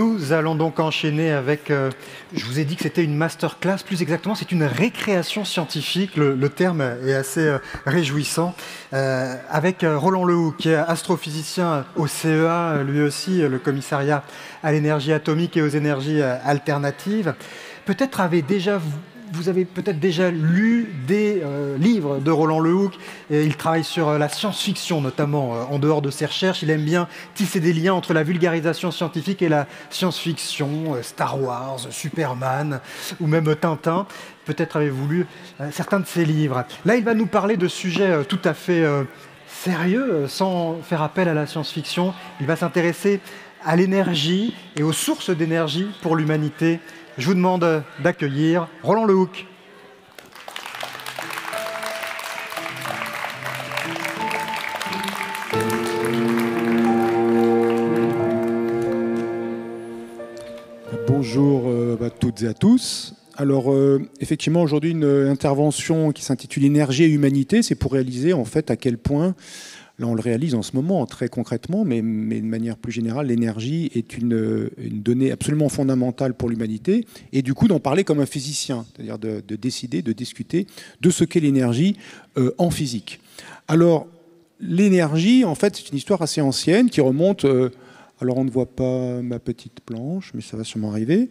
Nous allons donc enchaîner avec, je vous ai dit que c'était une masterclass, plus exactement c'est une récréation scientifique, le terme est assez réjouissant, avec Roland Lehoucq, qui est astrophysicien au CEA, lui aussi le commissariat à l'énergie atomique et aux énergies alternatives. Peut-être vous avez peut-être déjà lu des livres de Roland Lehoucq. Et il travaille sur la science-fiction, notamment en dehors de ses recherches. Il aime bien tisser des liens entre la vulgarisation scientifique et la science-fiction, Star Wars, Superman ou même Tintin. Peut-être avez-vous lu certains de ses livres. Là, il va nous parler de sujets tout à fait sérieux, sans faire appel à la science-fiction. Il va s'intéresser à l'énergie et aux sources d'énergie pour l'humanité. Je vous demande d'accueillir Roland Lehoucq. Bonjour à toutes et à tous. Alors, effectivement, aujourd'hui, une intervention qui s'intitule « Énergie et humanité », c'est pour réaliser en fait à quel point, là on le réalise en ce moment très concrètement, mais de manière plus générale, l'énergie est une donnée absolument fondamentale pour l'humanité, et du coup d'en parler comme un physicien, c'est-à-dire de décider, de discuter de ce qu'est l'énergie en physique. Alors, l'énergie, en fait, c'est une histoire assez ancienne qui remonte... alors on ne voit pas ma petite planche, mais ça va sûrement arriver.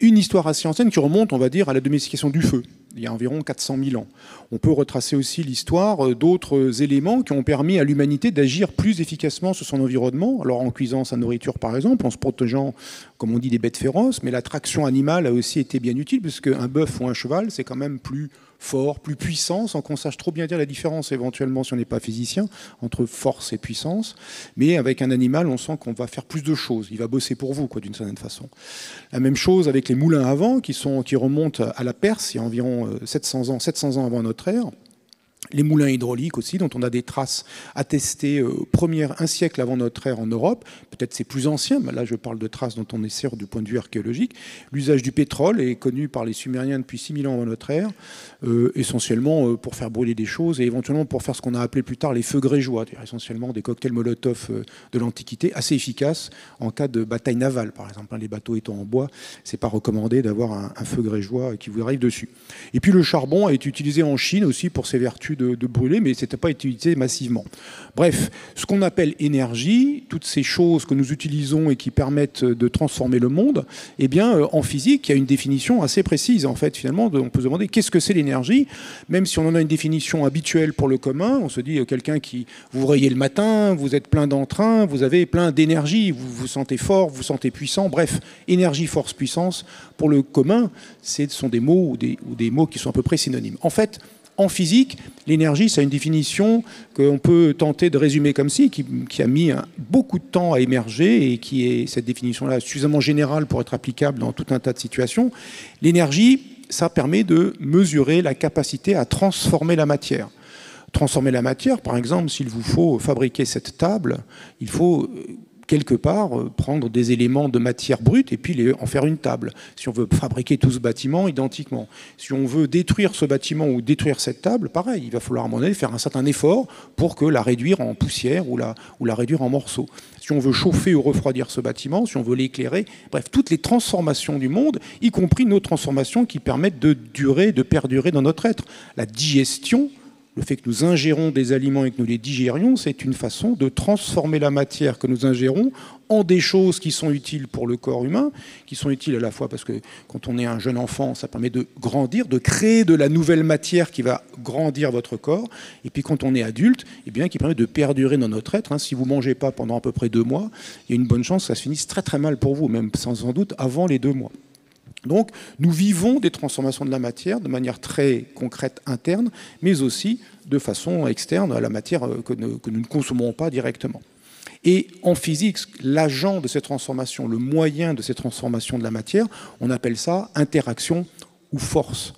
Une histoire assez ancienne qui remonte, on va dire, à la domestication du feu, il y a environ 400 000 ans. On peut retracer aussi l'histoire d'autres éléments qui ont permis à l'humanité d'agir plus efficacement sur son environnement, alors en cuisant sa nourriture par exemple, en se protégeant, comme on dit, des bêtes féroces, mais la traction animale a aussi été bien utile, parce qu'un bœuf ou un cheval, c'est quand même plus fort, plus puissant, sans qu'on sache trop bien dire la différence éventuellement si on n'est pas physicien, entre force et puissance. Mais avec un animal, on sent qu'on va faire plus de choses. Il va bosser pour vous, d'une certaine façon. La même chose avec les moulins à vent qui remontent à la Perse, il y a environ 700 ans avant notre ère. Les moulins hydrauliques aussi, dont on a des traces attestées un siècle avant notre ère en Europe. Peut-être c'est plus ancien, mais là je parle de traces dont on est sûr du point de vue archéologique. L'usage du pétrole est connu par les Sumériens depuis 6000 ans avant notre ère, essentiellement pour faire brûler des choses et éventuellement pour faire ce qu'on a appelé plus tard les feux grégeois, c'est-à-dire essentiellement des cocktails Molotov de l'Antiquité, assez efficaces en cas de bataille navale, par exemple. Les bateaux étant en bois, c'est pas recommandé d'avoir un feu grégeois qui vous arrive dessus. Et puis le charbon a été utilisé en Chine aussi pour ses vertus de brûler, mais ce n'était pas utilisé massivement. Bref, ce qu'on appelle énergie, toutes ces choses que nous utilisons et qui permettent de transformer le monde, eh bien, en physique, il y a une définition assez précise. En fait, finalement, on peut se demander qu'est-ce que c'est l'énergie, même si on en a une définition habituelle pour le commun. On se dit, quelqu'un qui vous réveillez le matin, vous êtes plein d'entrain, vous avez plein d'énergie, vous vous sentez fort, vous vous sentez puissant. Bref, énergie, force, puissance, pour le commun, ce sont des mots ou des mots qui sont à peu près synonymes. En fait, en physique, l'énergie, c'est une définition qu'on peut tenter de résumer comme ci, qui a mis beaucoup de temps à émerger et qui est, cette définition-là, suffisamment générale pour être applicable dans tout un tas de situations. L'énergie, ça permet de mesurer la capacité à transformer la matière. Transformer la matière, par exemple, s'il vous faut fabriquer cette table, il faut quelque part prendre des éléments de matière brute et puis en faire une table. Si on veut fabriquer tout ce bâtiment identiquement. Si on veut détruire ce bâtiment ou détruire cette table, pareil, il va falloir à un moment donné faire un certain effort pour que la réduire en poussière ou la réduire en morceaux. Si on veut chauffer ou refroidir ce bâtiment, si on veut l'éclairer, bref, toutes les transformations du monde, y compris nos transformations qui permettent de durer, de perdurer dans notre être. La digestion, le fait que nous ingérons des aliments et que nous les digérions, c'est une façon de transformer la matière que nous ingérons en des choses qui sont utiles pour le corps humain, qui sont utiles à la fois parce que quand on est un jeune enfant, ça permet de grandir, de créer de la nouvelle matière qui va grandir votre corps, et puis quand on est adulte, eh bien, qui permet de perdurer dans notre être. Si vous ne mangez pas pendant à peu près 2 mois, il y a une bonne chance que ça se finisse très très mal pour vous, même sans doute avant les 2 mois. Donc, nous vivons des transformations de la matière de manière très concrète interne, mais aussi de façon externe à la matière que nous ne consommons pas directement. Et en physique, l'agent de ces transformations, le moyen de ces transformations de la matière, on appelle ça interaction ou force.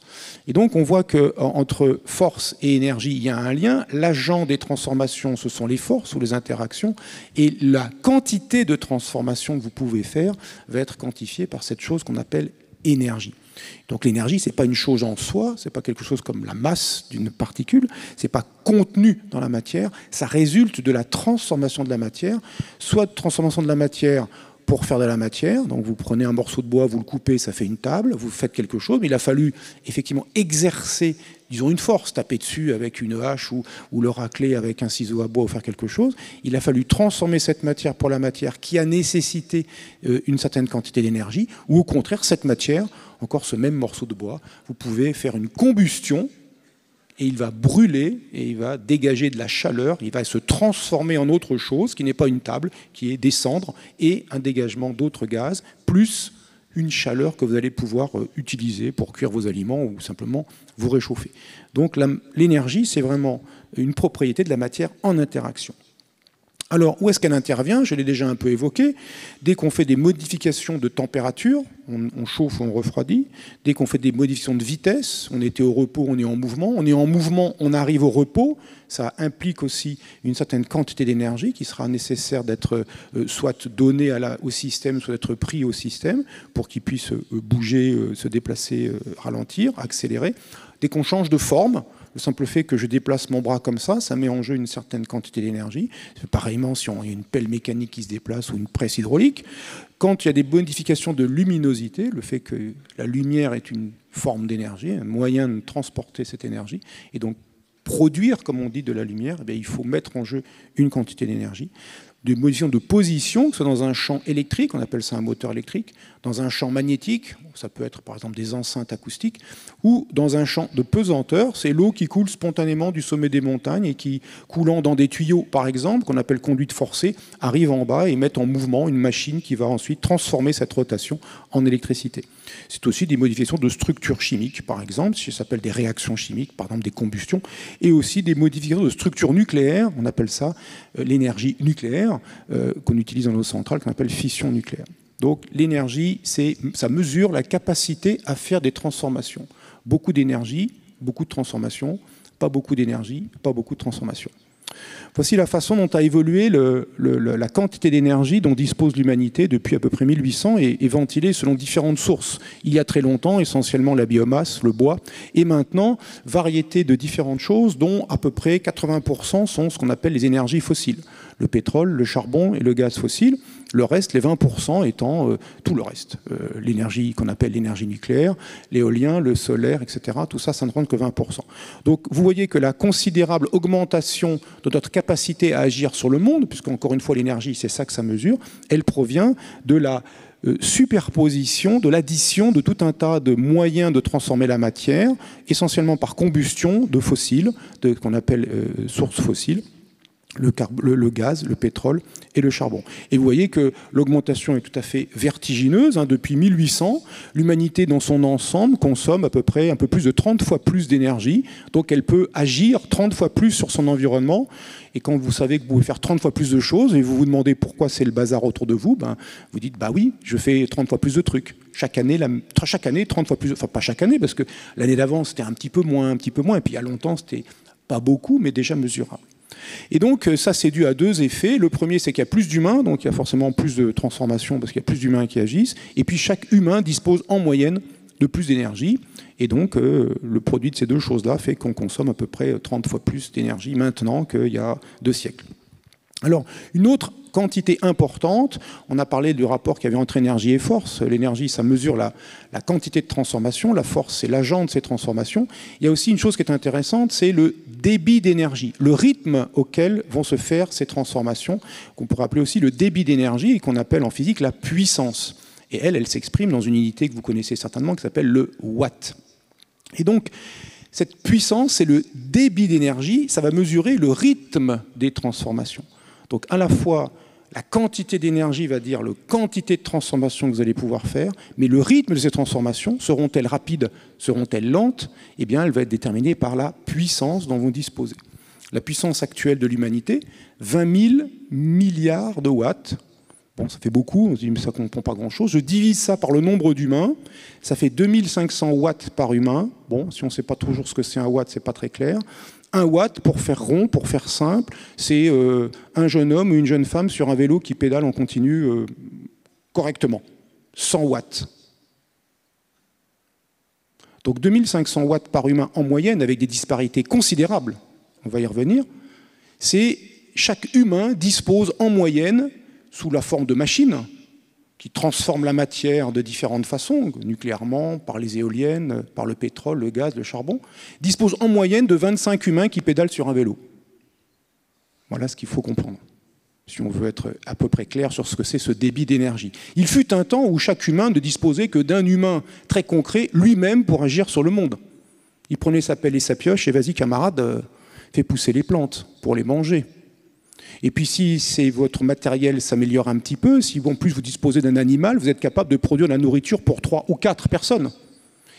Et donc, on voit qu'entre force et énergie, il y a un lien. L'agent des transformations, ce sont les forces ou les interactions. Et la quantité de transformation que vous pouvez faire va être quantifiée par cette chose qu'on appelle énergie. Donc l'énergie, ce n'est pas une chose en soi, ce n'est pas quelque chose comme la masse d'une particule, ce n'est pas contenu dans la matière, ça résulte de la transformation de la matière, soit de transformation de la matière pour faire de la matière. Donc vous prenez un morceau de bois, vous le coupez, ça fait une table, vous faites quelque chose, mais il a fallu effectivement exercer, disons, une force, taper dessus avec une hache ou le racler avec un ciseau à bois ou faire quelque chose. Il a fallu transformer cette matière pour la matière qui a nécessité une certaine quantité d'énergie, ou au contraire, cette matière, encore ce même morceau de bois, vous pouvez faire une combustion, et il va brûler, et il va dégager de la chaleur, il va se transformer en autre chose, qui n'est pas une table, qui est des cendres, et un dégagement d'autres gaz, plus une chaleur que vous allez pouvoir utiliser pour cuire vos aliments ou simplement vous réchauffer. Donc l'énergie, c'est vraiment une propriété de la matière en interaction. Alors, où est-ce qu'elle intervient? Je l'ai déjà un peu évoqué. Dès qu'on fait des modifications de température, on chauffe ou on refroidit. Dès qu'on fait des modifications de vitesse, on était au repos, on est en mouvement. On est en mouvement, on arrive au repos. Ça implique aussi une certaine quantité d'énergie qui sera nécessaire d'être soit donnée au système, soit d'être pris au système pour qu'il puisse bouger, se déplacer, ralentir, accélérer. Dès qu'on change de forme, le simple fait que je déplace mon bras comme ça met en jeu une certaine quantité d'énergie. Pareillement, si on a une pelle mécanique qui se déplace ou une presse hydraulique. Quand il y a des modifications de luminosité, le fait que la lumière est une forme d'énergie, un moyen de transporter cette énergie, et donc produire, comme on dit, de la lumière, il faut mettre en jeu une quantité d'énergie. Des modifications de position, que ce soit dans un champ électrique, on appelle ça un moteur électrique, dans un champ magnétique, ça peut être par exemple des enceintes acoustiques, ou dans un champ de pesanteur, c'est l'eau qui coule spontanément du sommet des montagnes et qui, coulant dans des tuyaux par exemple, qu'on appelle conduite forcée, arrive en bas et met en mouvement une machine qui va ensuite transformer cette rotation en électricité. C'est aussi des modifications de structures chimiques, par exemple, ça s'appelle des réactions chimiques, par exemple des combustions, et aussi des modifications de structures nucléaires, on appelle ça l'énergie nucléaire, qu'on utilise dans nos centrales, qu'on appelle fission nucléaire. Donc l'énergie, ça mesure la capacité à faire des transformations. Beaucoup d'énergie, beaucoup de transformations, pas beaucoup d'énergie, pas beaucoup de transformations. Voici la façon dont a évolué la quantité d'énergie dont dispose l'humanité depuis à peu près 1800 et ventilée selon différentes sources. Il y a très longtemps, essentiellement la biomasse, le bois, et maintenant, variété de différentes choses dont à peu près 80% sont ce qu'on appelle les énergies fossiles. Le pétrole, le charbon et le gaz fossile. Le reste, les 20% étant tout le reste. L'énergie qu'on appelle l'énergie nucléaire, l'éolien, le solaire, etc. Tout ça, ça ne rentre que 20%. Donc vous voyez que la considérable augmentation de notre capacité à agir sur le monde, puisqu'encore une fois l'énergie, c'est ça que ça mesure, elle provient de la superposition, de l'addition de tout un tas de moyens de transformer la matière, essentiellement par combustion de fossiles, qu'on appelle sources fossiles. Le gaz, le pétrole et le charbon. Et vous voyez que l'augmentation est tout à fait vertigineuse. Depuis 1800, l'humanité dans son ensemble consomme à peu près un peu plus de 30 fois plus d'énergie. Donc elle peut agir 30 fois plus sur son environnement. Et quand vous savez que vous pouvez faire 30 fois plus de choses et vous vous demandez pourquoi c'est le bazar autour de vous, vous dites bah oui, je fais 30 fois plus de trucs. Chaque année, 30 fois plus. Enfin pas chaque année, parce que l'année d'avant c'était un petit peu moins. Et puis il y a longtemps c'était pas beaucoup, mais déjà mesurable. Et donc ça c'est dû à deux effets. Le premier c'est qu'il y a plus d'humains, donc il y a forcément plus de transformation parce qu'il y a plus d'humains qui agissent. Et puis chaque humain dispose en moyenne de plus d'énergie. Et donc le produit de ces deux choses-là fait qu'on consomme à peu près 30 fois plus d'énergie maintenant qu'il y a 2 siècles. Alors une autre quantité importante, on a parlé du rapport qu'il y avait entre énergie et force. L'énergie, ça mesure la quantité de transformation. La force, c'est l'agent de ces transformations. Il y a aussi une chose qui est intéressante, c'est le débit d'énergie, le rythme auquel vont se faire ces transformations, qu'on pourrait appeler aussi le débit d'énergie et qu'on appelle en physique la puissance. Et elle s'exprime dans une unité que vous connaissez certainement qui s'appelle le watt. Et donc, cette puissance, c'est le débit d'énergie, ça va mesurer le rythme des transformations. Donc à la fois, la quantité d'énergie va dire la quantité de transformation que vous allez pouvoir faire, mais le rythme de ces transformations, seront-elles rapides, seront-elles lentes? Eh bien, elle va être déterminée par la puissance dont vous disposez. La puissance actuelle de l'humanité, 20 000 milliards de watts. Bon, ça fait beaucoup, on se dit, mais ça ne comprend pas grand-chose. Je divise ça par le nombre d'humains, ça fait 2500 watts par humain. Bon, si on ne sait pas toujours ce que c'est un watt, ce n'est pas très clair. 1 watt, pour faire rond, pour faire simple, c'est un jeune homme ou une jeune femme sur un vélo qui pédale en continu correctement. 100 watts. Donc 2500 watts par humain en moyenne, avec des disparités considérables, on va y revenir, c'est chaque humain dispose en moyenne, sous la forme de machines, qui transforment la matière de différentes façons, nucléairement, par les éoliennes, par le pétrole, le gaz, le charbon, dispose en moyenne de 25 humains qui pédalent sur un vélo. Voilà ce qu'il faut comprendre, si on veut être à peu près clair sur ce que c'est ce débit d'énergie. Il fut un temps où chaque humain ne disposait que d'un humain très concret, lui-même, pour agir sur le monde. Il prenait sa pelle et sa pioche et vas-y camarade, fais pousser les plantes pour les manger. Et puis si votre matériel s'améliore un petit peu, si en plus vous disposez d'un animal, vous êtes capable de produire de la nourriture pour 3 ou 4 personnes.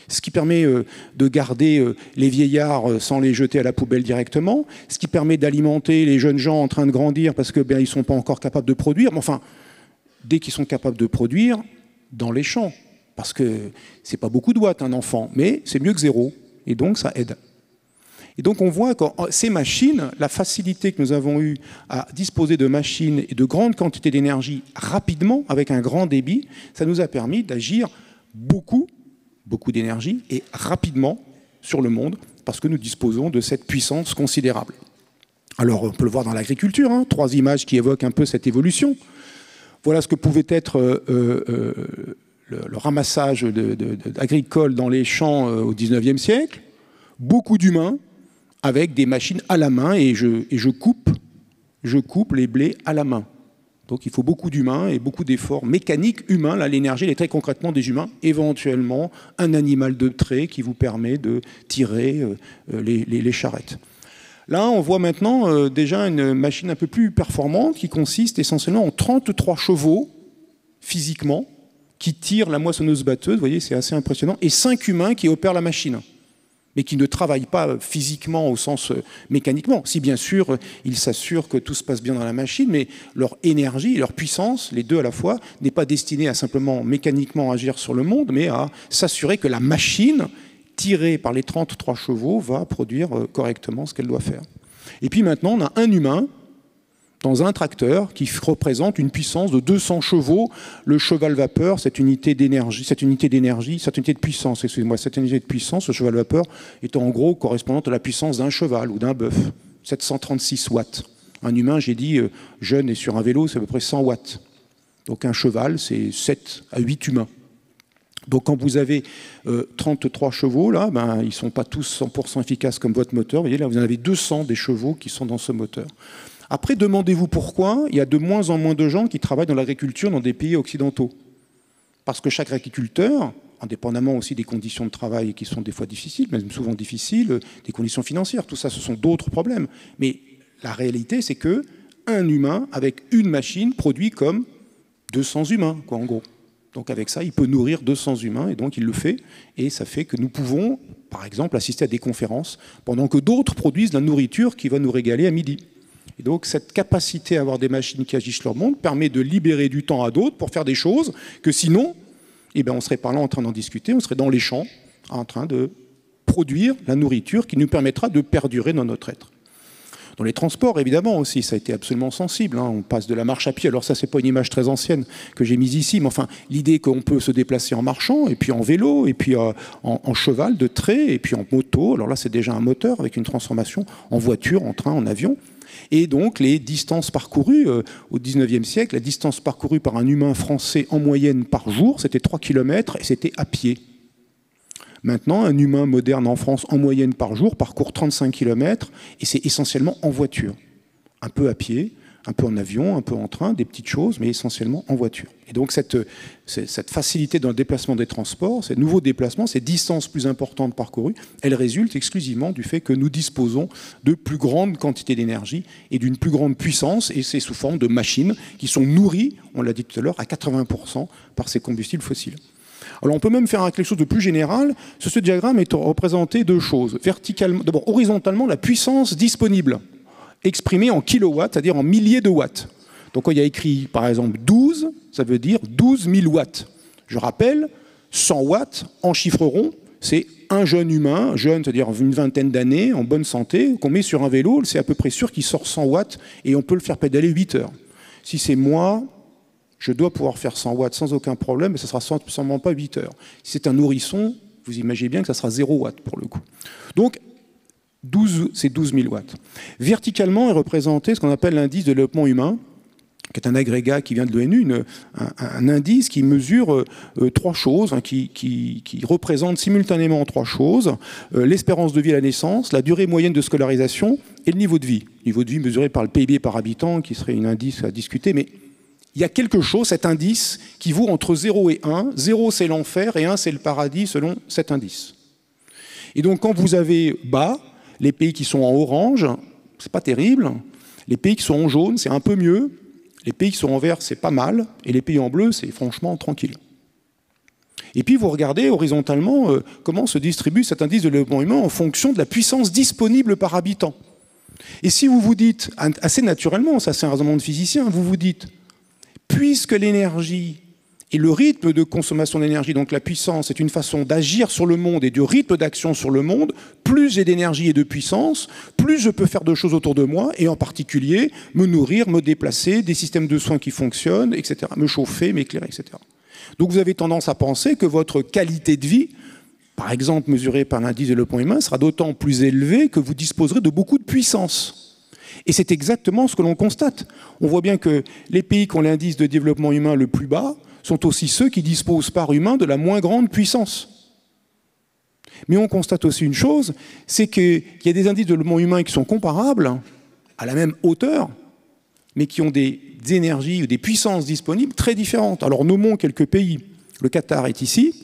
Ce qui permet de garder les vieillards sans les jeter à la poubelle directement, ce qui permet d'alimenter les jeunes gens en train de grandir parce qu'ils ne sont pas encore capables de produire. Mais enfin, dès qu'ils sont capables de produire, dans les champs, parce que ce n'est pas beaucoup de watts un enfant, mais c'est mieux que 0, et donc ça aide. Et donc on voit que ces machines, la facilité que nous avons eue à disposer de machines et de grandes quantités d'énergie rapidement, avec un grand débit, ça nous a permis d'agir beaucoup d'énergie et rapidement sur le monde, parce que nous disposons de cette puissance considérable. Alors on peut le voir dans l'agriculture, 3 images qui évoquent un peu cette évolution. Voilà ce que pouvait être le ramassage agricole dans les champs au XIXe siècle. Beaucoup d'humains avec des machines à la main et je coupe les blés à la main. Donc il faut beaucoup d'humains et beaucoup d'efforts mécaniques humains. Là, l'énergie, elle est très concrètement des humains. Éventuellement, un animal de trait qui vous permet de tirer les charrettes. Là, on voit maintenant déjà une machine un peu plus performante qui consiste essentiellement en 33 chevaux, physiquement, qui tirent la moissonneuse-batteuse. Vous voyez, c'est assez impressionnant. Et 5 humains qui opèrent la machine, mais qui ne travaillent pas physiquement au sens mécaniquement. Si bien sûr, ils s'assurent que tout se passe bien dans la machine, mais leur énergie, leur puissance, les deux à la fois, n'est pas destinée à simplement mécaniquement agir sur le monde, mais à s'assurer que la machine, tirée par les 33 chevaux, va produire correctement ce qu'elle doit faire. Et puis maintenant, on a un humain dans un tracteur qui représente une puissance de 200 chevaux. Le cheval vapeur, cette unité de puissance, le cheval vapeur est en gros correspondante à la puissance d'un cheval ou d'un bœuf, 736 watts. Un humain, j'ai dit, jeune et sur un vélo, c'est à peu près 100 watts. Donc un cheval, c'est 7 à 8 humains. Donc quand vous avez 33 chevaux, là, ils ne sont pas tous 100% efficaces comme votre moteur. Vous voyez, là, vous en avez 200 des chevaux qui sont dans ce moteur. Après, demandez-vous pourquoi il y a de moins en moins de gens qui travaillent dans l'agriculture dans des pays occidentaux. Parce que chaque agriculteur, indépendamment aussi des conditions de travail qui sont des fois difficiles, même souvent difficiles, des conditions financières, tout ça, ce sont d'autres problèmes. Mais la réalité, c'est qu'un humain, avec une machine, produit comme 200 humains, quoi, en gros. Donc avec ça, il peut nourrir 200 humains, et donc il le fait. Et ça fait que nous pouvons, par exemple, assister à des conférences, pendant que d'autres produisent de la nourriture qui va nous régaler à midi. Et donc cette capacité à avoir des machines qui agissent sur le monde permet de libérer du temps à d'autres pour faire des choses que sinon, on ne serait pas là en train d'en discuter, on serait dans les champs en train de produire la nourriture qui nous permettra de perdurer dans notre être. Dans les transports, évidemment, aussi, ça a été absolument sensible. On passe de la marche à pied. Alors ça, c'est pas une image très ancienne que j'ai mise ici, mais enfin, l'idée qu'on peut se déplacer en marchant, et puis en vélo, et puis en cheval de trait, et puis en moto. Alors là, c'est déjà un moteur avec une transformation en voiture, en train, en avion. Et donc, les distances parcourues au XIXe siècle, la distance parcourue par un humain français en moyenne par jour, c'était 3 km et c'était à pied. Maintenant, un humain moderne en France, en moyenne par jour, parcourt 35 km et c'est essentiellement en voiture. Un peu à pied, un peu en avion, un peu en train, des petites choses, mais essentiellement en voiture. Et donc cette facilité dans le déplacement des transports, ces nouveaux déplacements, ces distances plus importantes parcourues, elles résultent exclusivement du fait que nous disposons de plus grandes quantités d'énergie et d'une plus grande puissance, et c'est sous forme de machines qui sont nourries, on l'a dit tout à l'heure, à 80% par ces combustibles fossiles. Alors on peut même faire quelque chose de plus général. Sur ce diagramme est représenté 2 choses. Verticalement, d'abord horizontalement, la puissance disponible, exprimée en kilowatts, c'est-à-dire en milliers de watts. Donc quand il y a écrit par exemple 12, ça veut dire 12 000 watts. Je rappelle, 100 watts en chiffre rond, c'est un jeune humain, jeune, c'est-à-dire une vingtaine d'années, en bonne santé, qu'on met sur un vélo, c'est à peu près sûr qu'il sort 100 watts et on peut le faire pédaler 8 heures. Si c'est moi, je dois pouvoir faire 100 watts sans aucun problème, mais ça ne sera sûrement pas 8 heures. Si c'est un nourrisson, vous imaginez bien que ça sera 0 watts pour le coup. Donc, c'est 12 000 watts. Verticalement est représenté ce qu'on appelle l'indice de développement humain, qui est un agrégat qui vient de l'ONU, un indice qui mesure 3 choses, hein, qui représente simultanément 3 choses, l'espérance de vie à la naissance, la durée moyenne de scolarisation et le niveau de vie. Niveau de vie mesuré par le PIB par habitant, qui serait un indice à discuter, mais il y a quelque chose, cet indice, qui vaut entre 0 et 1. 0, c'est l'enfer, et 1, c'est le paradis, selon cet indice. Et donc, quand vous avez bas, les pays qui sont en orange, c'est pas terrible. Les pays qui sont en jaune, c'est un peu mieux. Les pays qui sont en vert, c'est pas mal. Et les pays en bleu, c'est franchement tranquille. Et puis, vous regardez horizontalement comment se distribue cet indice de développement humain en fonction de la puissance disponible par habitant. Et si vous vous dites, assez naturellement, ça c'est un raisonnement de physicien, vous vous dites, puisque l'énergie et le rythme de consommation d'énergie, donc la puissance, est une façon d'agir sur le monde et du rythme d'action sur le monde, plus j'ai d'énergie et de puissance, plus je peux faire de choses autour de moi, et en particulier me nourrir, me déplacer, des systèmes de soins qui fonctionnent, etc., me chauffer, m'éclairer, etc. Donc vous avez tendance à penser que votre qualité de vie, par exemple mesurée par l'indice de développement humain, sera d'autant plus élevée que vous disposerez de beaucoup de puissance. Et c'est exactement ce que l'on constate. On voit bien que les pays qui ont l'indice de développement humain le plus bas sont aussi ceux qui disposent par humain de la moins grande puissance. Mais on constate aussi une chose, c'est qu'il y a des indices de développement humain qui sont comparables, à la même hauteur, mais qui ont des énergies ou des puissances disponibles très différentes. Alors nommons quelques pays. Le Qatar est ici,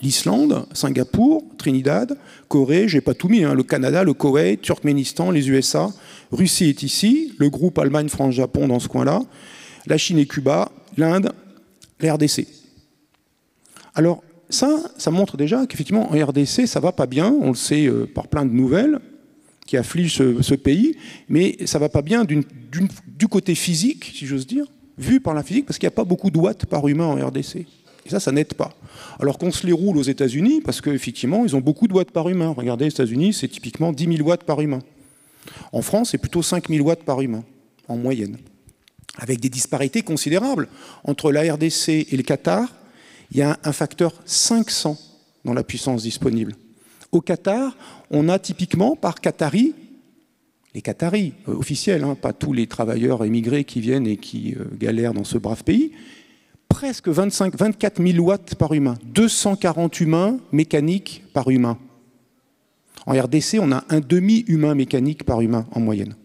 l'Islande, Singapour, Trinidad, Corée, j'ai pas tout mis, hein, le Canada, le Koweït, Turkménistan, les USA, Russie est ici, le groupe Allemagne, France, Japon dans ce coin-là, la Chine et Cuba, l'Inde, la RDC. Alors ça montre déjà qu'effectivement en RDC ça va pas bien, on le sait par plein de nouvelles qui affligent ce pays, mais ça va pas bien du côté physique, si j'ose dire, vu par la physique, parce qu'il n'y a pas beaucoup de watts par humain en RDC. Et ça n'aide pas. Alors qu'on se les roule aux États-Unis, parce qu'effectivement, ils ont beaucoup de watts par humain. Regardez, les États-Unis, c'est typiquement 10 000 watts par humain. En France, c'est plutôt 5 000 watts par humain, en moyenne. Avec des disparités considérables. Entre la RDC et le Qatar, il y a un facteur 500 dans la puissance disponible. Au Qatar, on a typiquement par Qatari, les Qataris officiels, hein, pas tous les travailleurs émigrés qui viennent et qui galèrent dans ce brave pays, presque 24 000 watts par humain, 240 humains mécaniques par humain. En RDC, on a un demi-humain mécanique par humain en moyenne.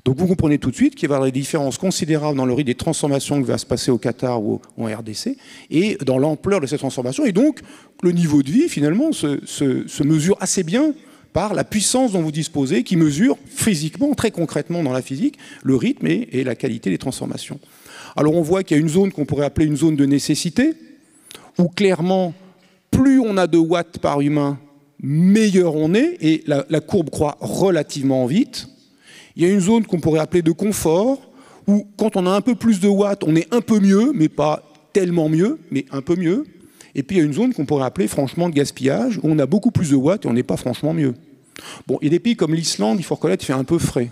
Donc vous comprenez tout de suite qu'il va y avoir des différences considérables dans le rythme des transformations qui va se passer au Qatar ou en RDC, et dans l'ampleur de ces transformations. Et donc, le niveau de vie, finalement, se mesure assez bien par la puissance dont vous disposez, qui mesure physiquement, très concrètement dans la physique, le rythme et la qualité des transformations. Alors on voit qu'il y a une zone qu'on pourrait appeler une zone de nécessité, où clairement, plus on a de watts par humain, meilleur on est, et la courbe croît relativement vite. Il y a une zone qu'on pourrait appeler de confort, où quand on a un peu plus de watts, on est un peu mieux, mais pas tellement mieux, mais un peu mieux. Et puis il y a une zone qu'on pourrait appeler franchement de gaspillage, où on a beaucoup plus de watts et on n'est pas franchement mieux. Bon, il y a des pays comme l'Islande, il faut reconnaître, il fait un peu frais.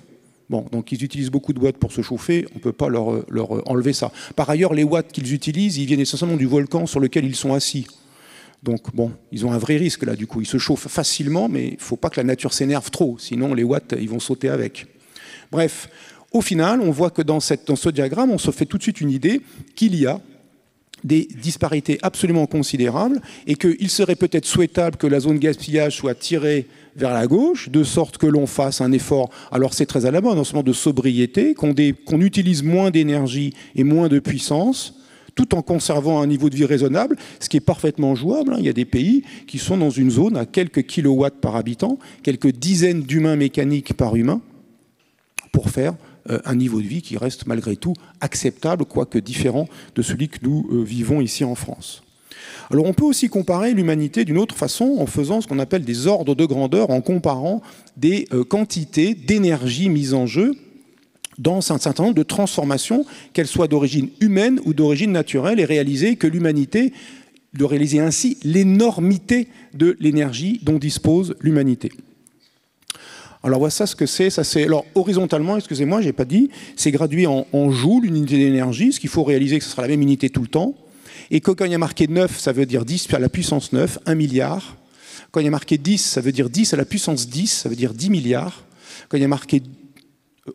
Bon, donc ils utilisent beaucoup de watts pour se chauffer, on ne peut pas leur enlever ça. Par ailleurs, les watts qu'ils utilisent, ils viennent essentiellement du volcan sur lequel ils sont assis. Donc bon, ils ont un vrai risque là du coup. Ils se chauffent facilement, mais il ne faut pas que la nature s'énerve trop, sinon les watts, ils vont sauter avec. Bref, au final, on voit que dans ce diagramme, on se fait tout de suite une idée qu'il y a des disparités absolument considérables et qu'il serait peut-être souhaitable que la zone gaspillage soit tirée vers la gauche, de sorte que l'on fasse un effort, alors c'est très à la mode, en ce moment de sobriété, qu'on utilise moins d'énergie et moins de puissance, tout en conservant un niveau de vie raisonnable, ce qui est parfaitement jouable. Il y a des pays qui sont dans une zone à quelques kilowatts par habitant, quelques dizaines d'humains mécaniques par humain, pour faire un niveau de vie qui reste malgré tout acceptable, quoique différent de celui que nous vivons ici en France. Alors on peut aussi comparer l'humanité d'une autre façon en faisant ce qu'on appelle des ordres de grandeur, en comparant des quantités d'énergie mises en jeu dans un certain nombre de transformations, qu'elles soient d'origine humaine ou d'origine naturelle, et réaliser que l'humanité, de réaliser ainsi l'énormité de l'énergie dont dispose l'humanité. Alors voilà ce que c'est. Ça c'est alors horizontalement, excusez-moi, j'ai pas dit, c'est gradué en joules, une unité d'énergie, ce qu'il faut réaliser que ce sera la même unité tout le temps. Et quand il y a marqué 9, ça veut dire 10 à la puissance 9, 1 milliard. Quand il y a marqué 10, ça veut dire 10 à la puissance 10, ça veut dire 10 milliards. Quand il y a marqué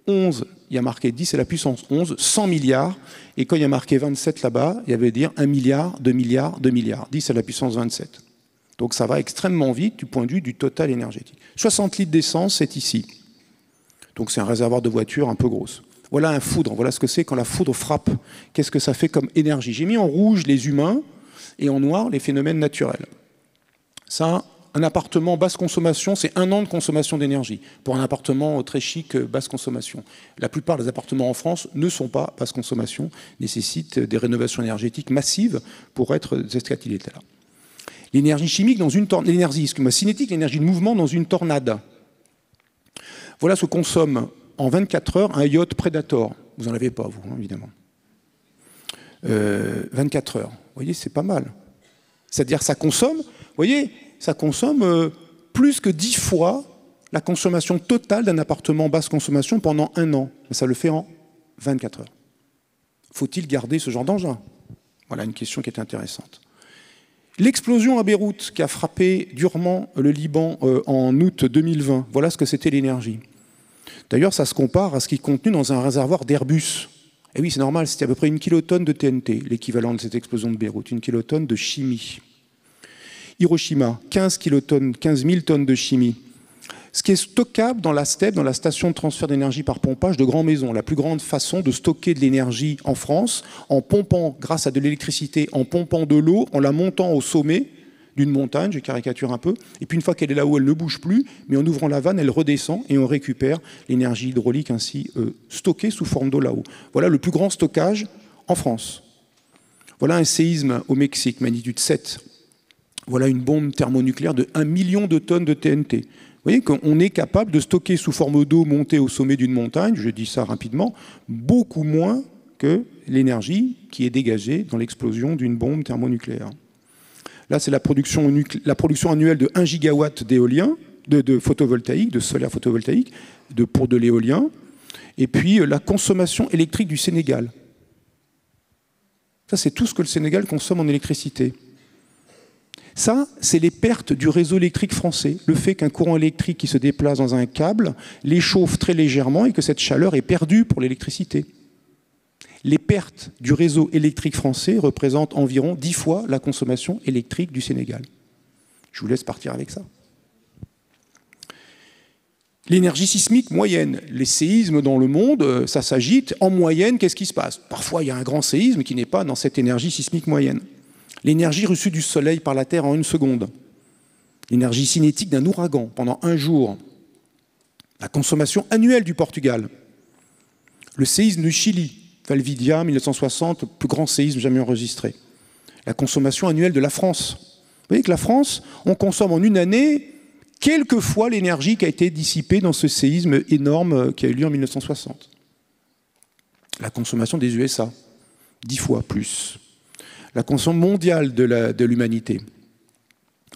11, il y a marqué 10 à la puissance 11, 100 milliards. Et quand il y a marqué 27 là-bas, il y avait dire 1 milliard, 2 milliards, 2 milliards. 10 à la puissance 27. Donc ça va extrêmement vite du point de vue du total énergétique. 60 litres d'essence, c'est ici. Donc c'est un réservoir de voiture un peu grosse. Voilà un foudre. Voilà ce que c'est quand la foudre frappe. Qu'est-ce que ça fait comme énergie? J'ai mis en rouge les humains et en noir les phénomènes naturels. Ça, un appartement basse consommation, c'est 1 an de consommation d'énergie. Pour un appartement très chic, basse consommation. La plupart des appartements en France ne sont pas basse consommation, nécessitent des rénovations énergétiques massives pour être de cette qualité-là. L'énergie chimique dans une tornade, l'énergie cinétique, l'énergie de mouvement dans une tornade. Voilà ce que consomme en 24 heures un yacht Predator. Vous n'en avez pas, vous, hein, évidemment. 24 heures. Vous voyez, c'est pas mal. C'est-à-dire que ça consomme, vous voyez, ça consomme plus que 10 fois la consommation totale d'un appartement basse consommation pendant 1 an. Mais ça le fait en 24 heures. Faut-il garder ce genre d'engin? Voilà une question qui est intéressante. L'explosion à Beyrouth qui a frappé durement le Liban en août 2020, voilà ce que c'était l'énergie. D'ailleurs, ça se compare à ce qui est contenu dans un réservoir d'Airbus. Et oui, c'est normal, c'était à peu près 1 kilotonne de TNT, l'équivalent de cette explosion de Beyrouth, 1 kilotonne de chimie. Hiroshima, 15 000 tonnes de chimie. Ce qui est stockable dans la STEP, dans la station de transfert d'énergie par pompage de Grand Maison, la plus grande façon de stocker de l'énergie en France, en pompant, grâce à de l'électricité, en pompant de l'eau, en la montant au sommet d'une montagne, je caricature un peu, et puis une fois qu'elle est là-haut, elle ne bouge plus, mais en ouvrant la vanne, elle redescend et on récupère l'énergie hydraulique ainsi stockée sous forme d'eau là-haut. Voilà le plus grand stockage en France. Voilà un séisme au Mexique, magnitude 7. Voilà une bombe thermonucléaire de 1 million de tonnes de TNT. Vous voyez qu'on est capable de stocker sous forme d'eau montée au sommet d'une montagne, je dis ça rapidement, beaucoup moins que l'énergie qui est dégagée dans l'explosion d'une bombe thermonucléaire. Là, c'est la production annuelle de 1 gigawatt d'éolien, de photovoltaïque, de solaire photovoltaïque, pour de l'éolien, et puis la consommation électrique du Sénégal. Ça, c'est tout ce que le Sénégal consomme en électricité. Ça, c'est les pertes du réseau électrique français. Le fait qu'un courant électrique qui se déplace dans un câble l'échauffe très légèrement et que cette chaleur est perdue pour l'électricité. Les pertes du réseau électrique français représentent environ 10 fois la consommation électrique du Sénégal. Je vous laisse partir avec ça. L'énergie sismique moyenne. Les séismes dans le monde, ça s'agite. En moyenne, qu'est-ce qui se passe? Parfois, il y a un grand séisme qui n'est pas dans cette énergie sismique moyenne. L'énergie reçue du Soleil par la Terre en 1 seconde. L'énergie cinétique d'un ouragan pendant 1 jour. La consommation annuelle du Portugal. Le séisme du Chili, Valvidia, 1960, le plus grand séisme jamais enregistré. La consommation annuelle de la France. Vous voyez que la France, on consomme en une année quelques fois l'énergie qui a été dissipée dans ce séisme énorme qui a eu lieu en 1960. La consommation des USA, 10 fois plus. La consommation mondiale de l'humanité.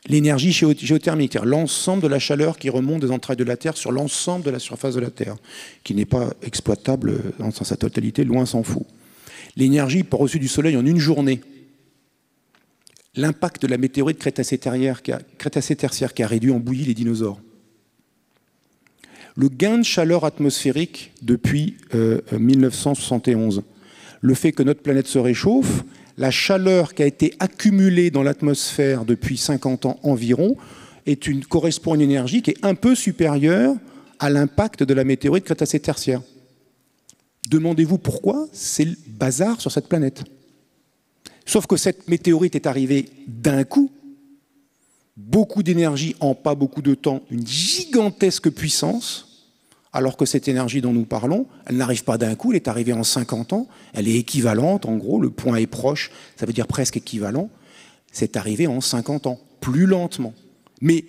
L'énergie géothermique, c'est-à-dire l'ensemble de la chaleur qui remonte des entrailles de la Terre sur l'ensemble de la surface de la Terre, qui n'est pas exploitable dans sa totalité, loin s'en faut. L'énergie reçue du Soleil en une journée. L'impact de la météorite Crétacé-Tertiaire qui a réduit en bouillie les dinosaures. Le gain de chaleur atmosphérique depuis 1971. Le fait que notre planète se réchauffe, la chaleur qui a été accumulée dans l'atmosphère depuis 50 ans environ correspond à une énergie qui est un peu supérieure à l'impact de la météorite Crétacé-Tertiaire. Demandez-vous pourquoi c'est le bazar sur cette planète. Sauf que cette météorite est arrivée d'un coup, beaucoup d'énergie en pas beaucoup de temps, une gigantesque puissance, alors que cette énergie dont nous parlons, elle n'arrive pas d'un coup, elle est arrivée en 50 ans, elle est équivalente, en gros, le point est proche, ça veut dire presque équivalent, c'est arrivé en 50 ans, plus lentement. Mais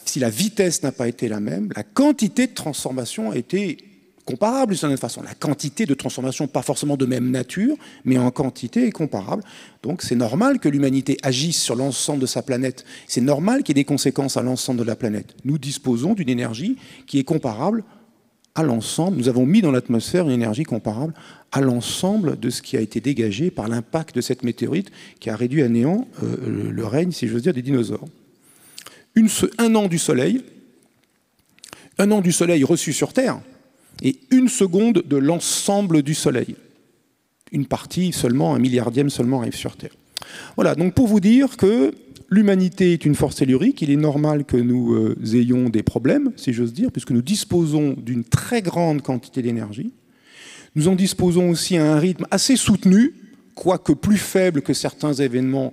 si la vitesse n'a pas été la même, la quantité de transformation a été comparable d'une certaine façon. La quantité de transformation, pas forcément de même nature, mais en quantité est comparable. Donc c'est normal que l'humanité agisse sur l'ensemble de sa planète. C'est normal qu'il y ait des conséquences à l'ensemble de la planète. Nous disposons d'une énergie qui est comparable à l'ensemble. Nous avons mis dans l'atmosphère une énergie comparable à l'ensemble de ce qui a été dégagé par l'impact de cette météorite qui a réduit à néant le règne, si j'ose dire, des dinosaures. Un an du Soleil reçu sur Terre. et 1 seconde de l'ensemble du Soleil. Une partie seulement, 1 milliardième seulement arrive sur Terre. Voilà, donc pour vous dire que l'humanité est une force tellurique, il est normal que nous ayons des problèmes, si j'ose dire, puisque nous disposons d'une très grande quantité d'énergie. Nous en disposons aussi à un rythme assez soutenu, quoique plus faible que certains événements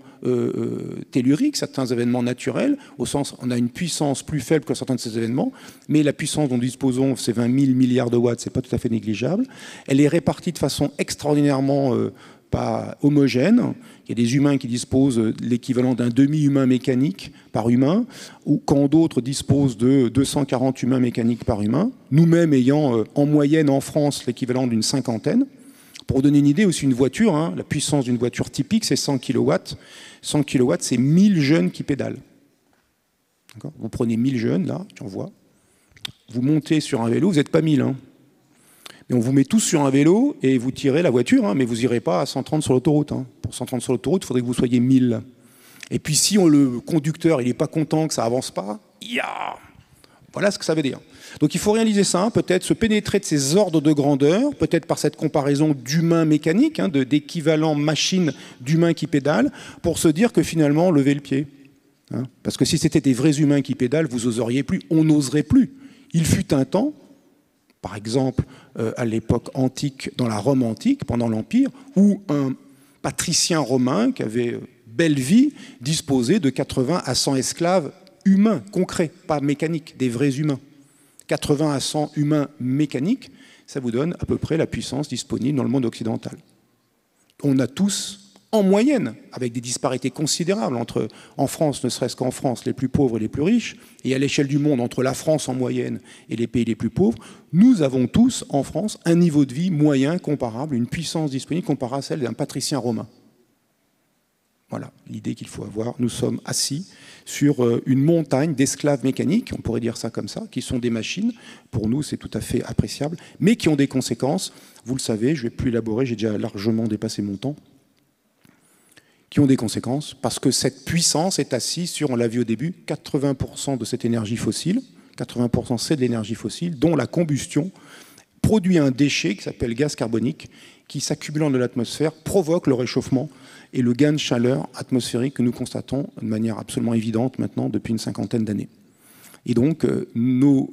telluriques, certains événements naturels, au sens on a une puissance plus faible que certains de ces événements, mais la puissance dont nous disposons, c'est 20 000 milliards de watts, c'est pas tout à fait négligeable. Elle est répartie de façon extraordinairement pas homogène. Il y a des humains qui disposent de l'équivalent d'un demi-humain mécanique par humain, ou quand d'autres disposent de 240 humains mécaniques par humain, nous-mêmes ayant en moyenne en France l'équivalent d'une 50aine. Pour vous donner une idée, aussi une voiture, hein, la puissance d'une voiture typique, c'est 100 kW. 100 kW, c'est 1000 jeunes qui pédalent. Vous prenez 1000 jeunes, là, j'en vois. Vous montez sur un vélo, vous n'êtes pas 1000. Hein. Et on vous met tous sur un vélo et vous tirez la voiture, hein, mais vous n'irez pas à 130 sur l'autoroute. Hein. Pour 130 sur l'autoroute, il faudrait que vous soyez 1000. Et puis si le conducteur il n'est pas content que ça avance pas, voilà ce que ça veut dire. Donc il faut réaliser ça, peut-être se pénétrer de ces ordres de grandeur, peut-être par cette comparaison d'humains mécaniques, hein, d'équivalent machine d'humains qui pédalent, pour se dire que finalement, levez le pied. Hein. Parce que si c'était des vrais humains qui pédalent, vous n'oseriez plus, on n'oserait plus. Il fut un temps, par exemple à l'époque antique, dans la Rome antique, pendant l'Empire, où un patricien romain qui avait belle vie disposait de 80 à 100 esclaves humains, concrets, pas mécaniques, des vrais humains. 80 à 100 humains mécaniques, ça vous donne à peu près la puissance disponible dans le monde occidental. On a tous, en moyenne, avec des disparités considérables entre, en France, ne serait-ce qu'en France, les plus pauvres et les plus riches, et à l'échelle du monde, entre la France en moyenne et les pays les plus pauvres, nous avons tous, en France, un niveau de vie moyen comparable, une puissance disponible comparable à celle d'un patricien romain. Voilà l'idée qu'il faut avoir. Nous sommes assis sur une montagne d'esclaves mécaniques, on pourrait dire ça comme ça, qui sont des machines. Pour nous, c'est tout à fait appréciable, mais qui ont des conséquences. Vous le savez, je ne vais plus élaborer, j'ai déjà largement dépassé mon temps. Qui ont des conséquences, parce que cette puissance est assise sur, on l'a vu au début, 80% de cette énergie fossile. 80% c'est de l'énergie fossile, dont la combustion produit un déchet qui s'appelle gaz carbonique, qui s'accumulant de l'atmosphère provoque le réchauffement et le gain de chaleur atmosphérique que nous constatons de manière absolument évidente maintenant depuis une 50aine d'années. Et donc nos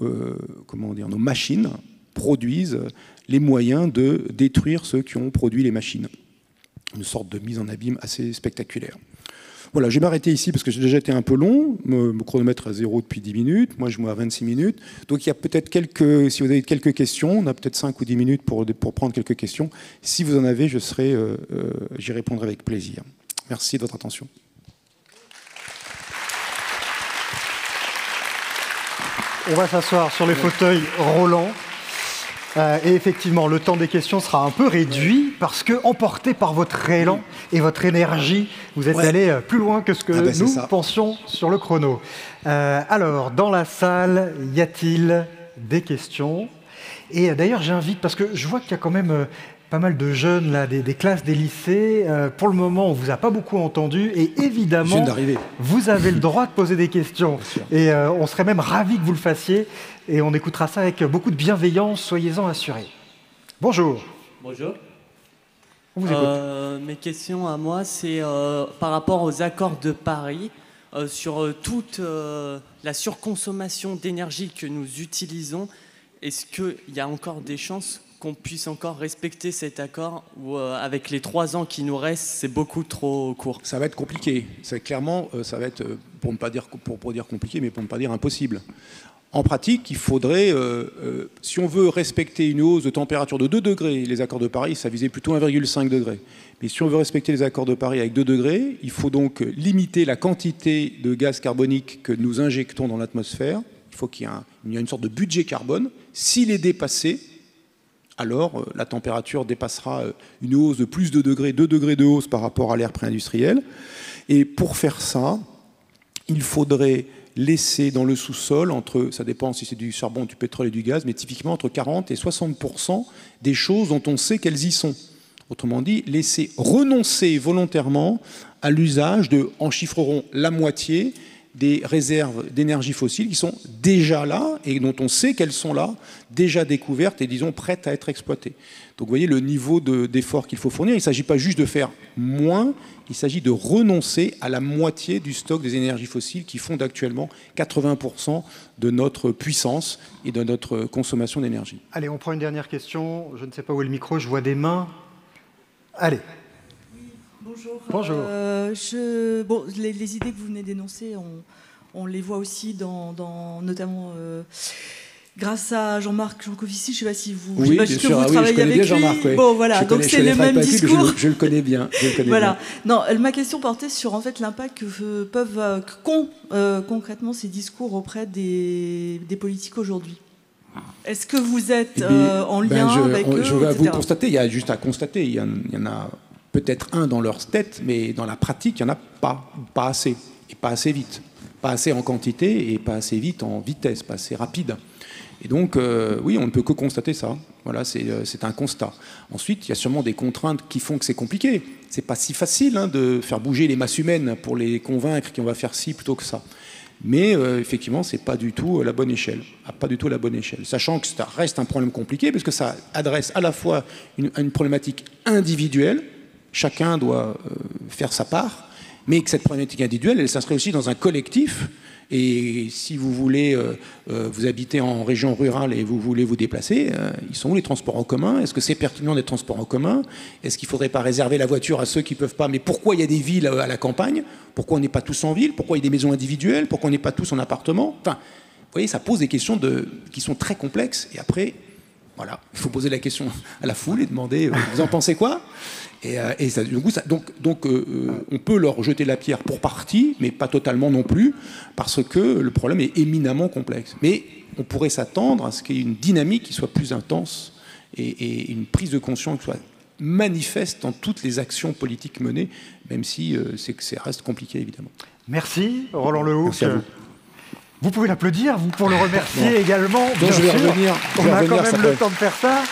machines produisent les moyens de détruire ceux qui ont produit les machines. Une sorte de mise en abîme assez spectaculaire. Voilà, je vais m'arrêter ici parce que j'ai déjà été un peu long. Mon chronomètre à 0 depuis 10 minutes. Moi, je me à 26 minutes. Donc, il y a peut-être si vous avez quelques questions, on a peut-être 5 ou 10 minutes pour prendre quelques questions. Si vous en avez, j'y répondrai avec plaisir. Merci de votre attention. On va s'asseoir sur les fauteuils roulants. Et effectivement, le temps des questions sera un peu réduit parce que, emporté par votre élan et votre énergie, vous êtes allé plus loin que ce que nous pensions sur le chrono. Alors, dans la salle, y a-t-il des questions? Et d'ailleurs, j'invite, parce que je vois qu'il y a quand même pas mal de jeunes, là, des classes, des lycées. Pour le moment, on ne vous a pas beaucoup entendu. Et évidemment, vous avez le droit de poser des questions. Et on serait même ravis que vous le fassiez. Et on écoutera ça avec beaucoup de bienveillance, soyez-en assurés. Bonjour. Bonjour. On vous écoute. Mes questions à moi, c'est par rapport aux accords de Paris, sur toute la surconsommation d'énergie que nous utilisons. Est-ce qu'il y a encore des chances qu'on puisse encore respecter cet accord ou avec les 3 ans qui nous restent, c'est beaucoup trop court? Ça va être compliqué. Clairement, ça va être, pour dire compliqué, mais pour ne pas dire impossible. En pratique, il faudrait, si on veut respecter une hausse de température de 2 degrés, les accords de Paris, ça visait plutôt 1,5 degré. Mais si on veut respecter les accords de Paris avec 2 degrés, il faut donc limiter la quantité de gaz carbonique que nous injectons dans l'atmosphère. Il faut qu'il y ait une sorte de budget carbone. S'il est dépassé, alors la température dépassera une hausse de plus de 2 degrés de hausse par rapport à l'ère pré-industrielle. Et pour faire ça, il faudrait laisser dans le sous-sol, ça dépend si c'est du charbon, du pétrole et du gaz, mais typiquement entre 40 et 60% des choses dont on sait qu'elles y sont. Autrement dit, renoncer volontairement à l'usage en chiffreront la moitié, des réserves d'énergie fossile qui sont déjà là et dont on sait qu'elles sont là, déjà découvertes et, disons, prêtes à être exploitées. Donc vous voyez le niveau d'effort qu'il faut fournir. Il ne s'agit pas juste de faire moins, il s'agit de renoncer à la moitié du stock des énergies fossiles qui font actuellement 80% de notre puissance et de notre consommation d'énergie. Allez, on prend une dernière question. Je ne sais pas où est le micro, je vois des mains. Allez. Bonjour. Bonjour. Bon, les idées que vous venez d'énoncer, on les voit aussi notamment grâce à Jean-Marc Jancovici. Je ne sais pas si vous, oui, bien sûr. vous travaillez avec lui. Oui. Bon, voilà, donc c'est le même discours. Je le connais bien. Voilà. Non, ma question portait sur en fait l'impact que qu'ont concrètement ces discours auprès des politiques aujourd'hui. Est-ce que vous êtes en lien avec eux, je vais vous constater, il y a juste à constater, il y en a peut-être un dans leur tête, mais dans la pratique, il n'y en a pas assez, et pas assez vite. Pas assez en quantité et pas assez vite en vitesse, pas assez rapide. Et donc, oui, on ne peut que constater ça. Voilà, c'est un constat. Ensuite, il y a sûrement des contraintes qui font que c'est compliqué. C'est pas si facile de faire bouger les masses humaines pour les convaincre qu'on va faire ci plutôt que ça. Mais effectivement, c'est pas du tout la bonne échelle. Pas du tout la bonne échelle. Sachant que ça reste un problème compliqué, parce que ça adresse à la fois une problématique individuelle, chacun doit faire sa part, mais que cette problématique individuelle, elle s'inscrit aussi dans un collectif. Et si vous voulez, vous habitez en région rurale et vous voulez vous déplacer, ils sont où les transports en commun? Est-ce que c'est pertinent des transports en commun? Est-ce qu'il ne faudrait pas réserver la voiture à ceux qui ne peuvent pas? Mais pourquoi il y a des villes à la campagne? Pourquoi on n'est pas tous en ville? Pourquoi il y a des maisons individuelles? Pourquoi on n'est pas tous en appartement? Enfin, vous voyez, ça pose des questions qui sont très complexes. Et après, voilà, il faut poser la question à la foule et demander vous en pensez quoi? Et ça, du coup, on peut leur jeter la pierre pour partie, mais pas totalement non plus, parce que le problème est éminemment complexe. Mais on pourrait s'attendre à ce qu'il y ait une dynamique qui soit plus intense et une prise de conscience qui soit manifeste dans toutes les actions politiques menées, même si ça reste compliqué, évidemment. Merci, Roland Lehoucq. Merci à vous. Vous pouvez l'applaudir, vous, pour le remercier également. Donc, je vais revenir. On a quand même le temps de faire ça.